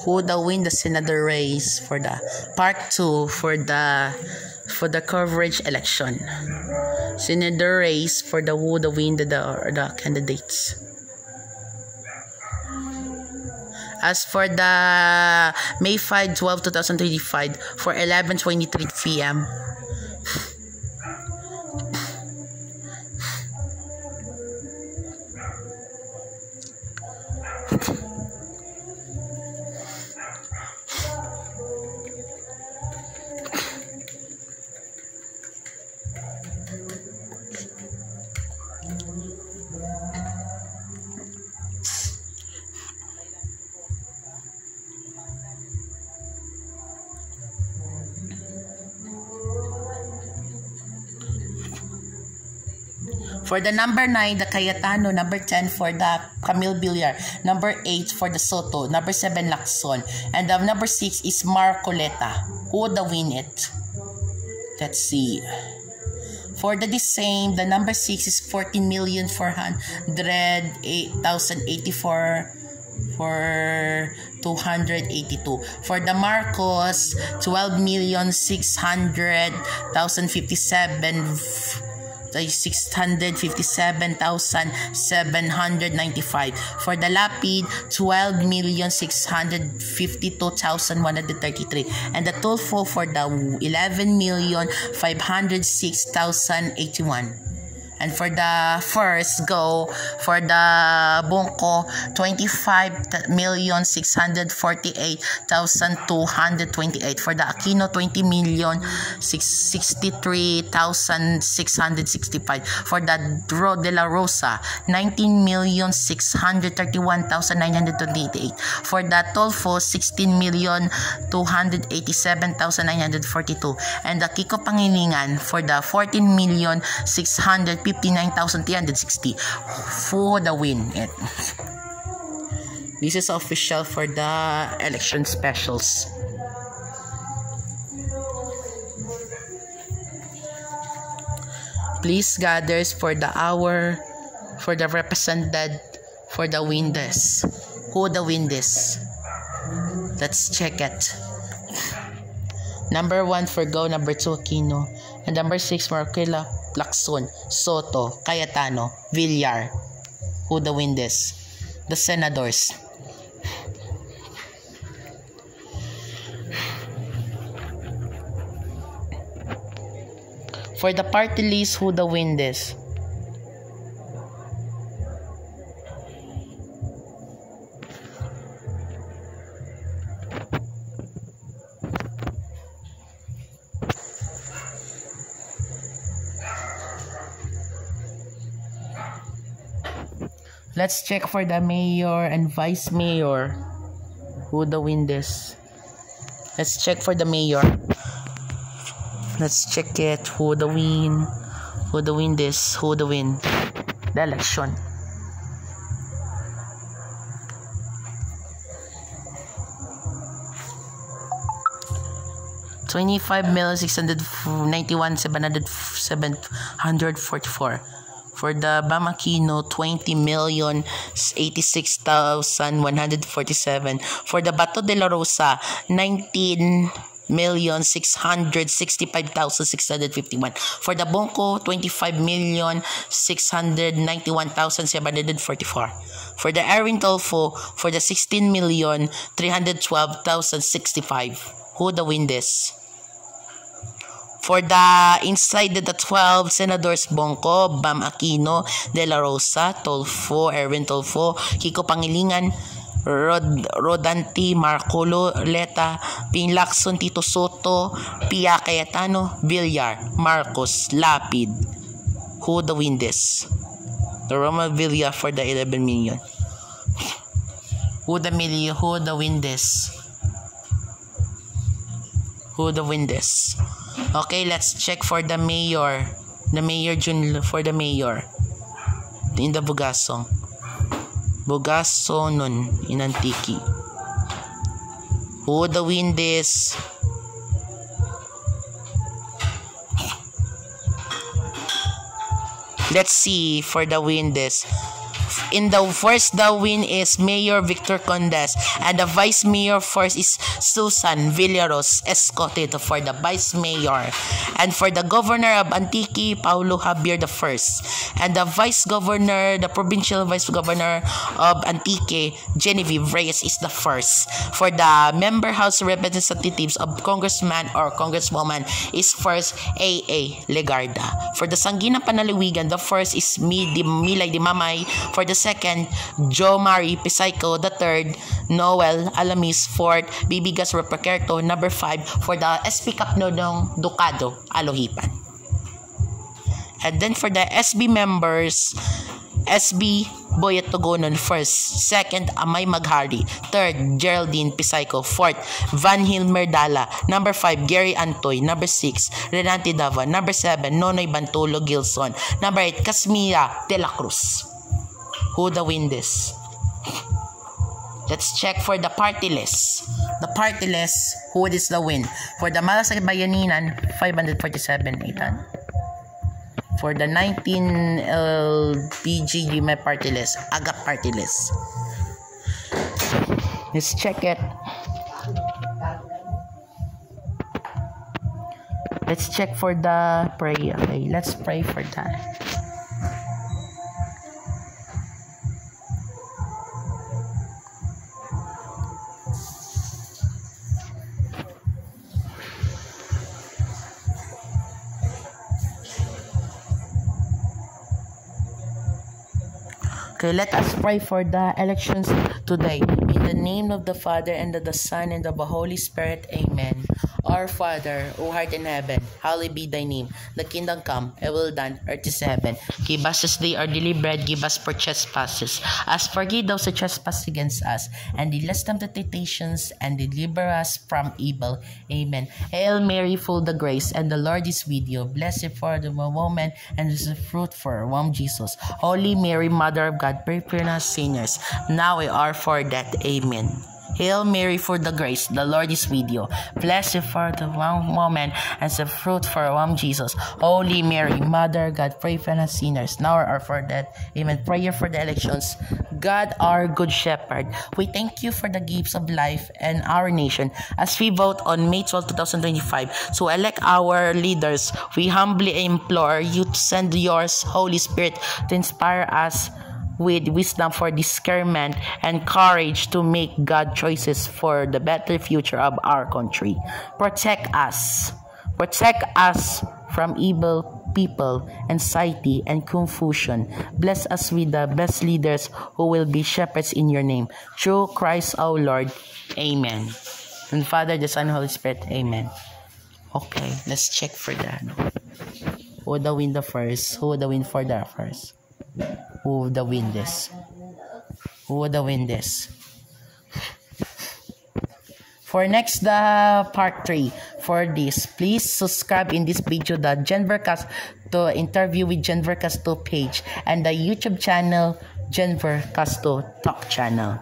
Who the win the senator race for the part 2 for the coverage election. Senator race for the who the win the candidates. As for the May 5, 12, 2025 for 11:23 p.m. For the number 9, the Cayetano. Number 10 for the Camille Villar. Number 8 for the Soto. Number 7, Lacson. And the number 6 is Marcoleta. Who would win it? Let's see. For the same, the number 6 is 14,408,084 for 282. For the Marcos, 657,795. For the Lapid, 12,652,133. And the Tulfo for the 11,506,081. And for the first go, for the Bunko, 25,648,228. For the Aquino, 20,063,665. For the De La Rosa, 19,631,928. For the Tolfo, 16,287,942. And the Kiko Pangilingan for the 14,659,360. For the win. This is official for the election specials. Please gather for the hour for the represented for the win this. Who the win this? Let's check it. Number 1 for Go, number 2 Aquino, and number 6 Marquela, Lacson, Soto, Cayetano, Villar. Who the win this? The senators. For the party list, who the win this? Let's check for the mayor and vice mayor. Who the win this? Let's check for the mayor. Let's check it. Who the win? Who the win this? Who the win the election? $25,691,744. For the Bamakino, 20,086,147. For the Bato de la Rosa, 19,665,651. For the Bonco, 25,691,744. For the Erin Tolfo, for the 16,312,065. Who the win this? For the inside the 12 senators Bonco, Bam Aquino, De La Rosa, Tolfo, Erwin Tolfo, Kiko Pangilingan, Rodanti, Marcolo, Leta, Ping Lacson, Tito Soto, Pia Cayetano, Villar, Marcos, Lapid. Who the win this? The Roma Villa for the 11 million. Who the win this? Who the win this? Okay, let's check for the mayor. The mayor for the mayor. In the Bugasong. Bugasonon in Antique. Who the win this? Let's see for the win this. In the first, the win is Mayor Victor Condes, and the Vice Mayor first is Susan Villaros Escoteto for the Vice Mayor. And for the Governor of Antique, Paulo Javier the first. And the Vice Governor, the Provincial Vice Governor of Antique, Genevieve Reyes is the first. For the Member House Representatives of Congressman or Congresswoman is first A.A. Legarda. For the Sangguniang Panlalawigan, the first is Milay Dimamay. For the second, Jo Marie Pisayco. The third, Noel Alamis. Fourth, Bibigas Repakerto. Number 5, for the SP Kapnodong Ducado, Alohipan. And then for the SB members, SB Boyet Tugonon first, second Amay Maghari, third Geraldine Pisayco, fourth Van Hil Merdala, number 5 Gary Antoy, number 6 Renante Dava, number 7 Nonoy Bantulo Gilson, number 8 Casmira De La Cruz. Who the win this? Let's check for the party list. The party list, who is the win? For the Malasakit Bayaninan, 547,800. For the 19 LPG may party list, AGAP party list. Let's check it. Let's check for the pray. Okay, let's pray for that. Okay, let us pray for the elections today. In the name of the Father, and of the Son, and of the Holy Spirit. Amen. Our Father, who art in heaven, hallowed be thy name. The kingdom come, thy will done, earth is heaven. Give us this day our daily bread, give us for trespasses, as forgive those who trespass against us, and lead us not into temptations, and deliver us from evil. Amen. Hail Mary, full of grace, and the Lord is with you. Blessed for the woman, and is the fruit for her womb, Jesus. Holy Mary, Mother of God, pray for us sinners, now we are for death. Amen. Hail Mary, full of grace, the Lord is with you. Blessed for the woman, and the fruit for her womb, Jesus. Holy Mary, Mother of God, pray for us sinners, now or for death. Amen. Prayer for the elections. God, our good shepherd, we thank you for the gifts of life and our nation. As we vote on May 12, 2025, to elect our leaders, we humbly implore you to send yours, Holy Spirit, to inspire us with wisdom for discernment and courage to make God choices for the better future of our country. Protect us from evil people, anxiety, and confusion. Bless us with the best leaders who will be shepherds in your name. Through Christ our Lord. Amen. And Father, the Son, and Holy Spirit. Amen. Okay, let's check for that. Who would win the first? Who would win for the first? Who would win this? Who would win this? For next, the part 3 for this, please subscribe in this video the Genvercast to interview with Genvercast page and the YouTube channel Genvercast Talk channel.